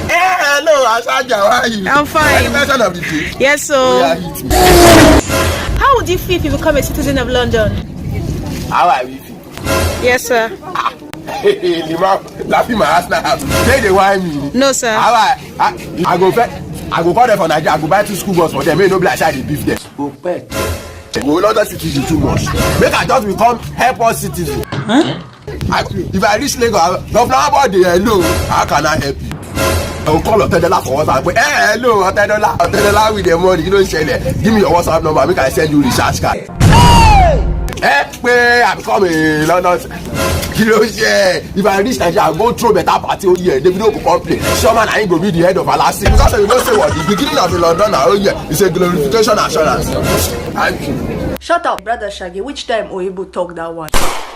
Hello, Asaja, how are you? I'm fine. Any mention of the day? Yes, so how would you feel if you become a citizen of London? How are you feel? Yes, sir. The man laughing my ass now. They whine me. No, sir. I go call them for Nigeria. I go buy 2 school bus for them. May no be like the beef there. Go pet. Go London citizen too much. Make I just become airport citizen. Huh? If I reach Lagos, Governor Abode, hello, how can I help you? I will call Otedola for WhatsApp. Hey, hello, Otedola with the money. You don't share it. Give me your WhatsApp number. Make I send you recharge card. Hey, I'm coming, London. You know, yeah. If I reach Nigeria, I'll go throw better party. Oh yeah, they will go complain. Sherman, I ain't go be the head of Alaska because you don't say what the beginning of the London. Oh yeah, it's a glorification assurance. Shut up, brother Shaggy. Which time Oyibo talk that one?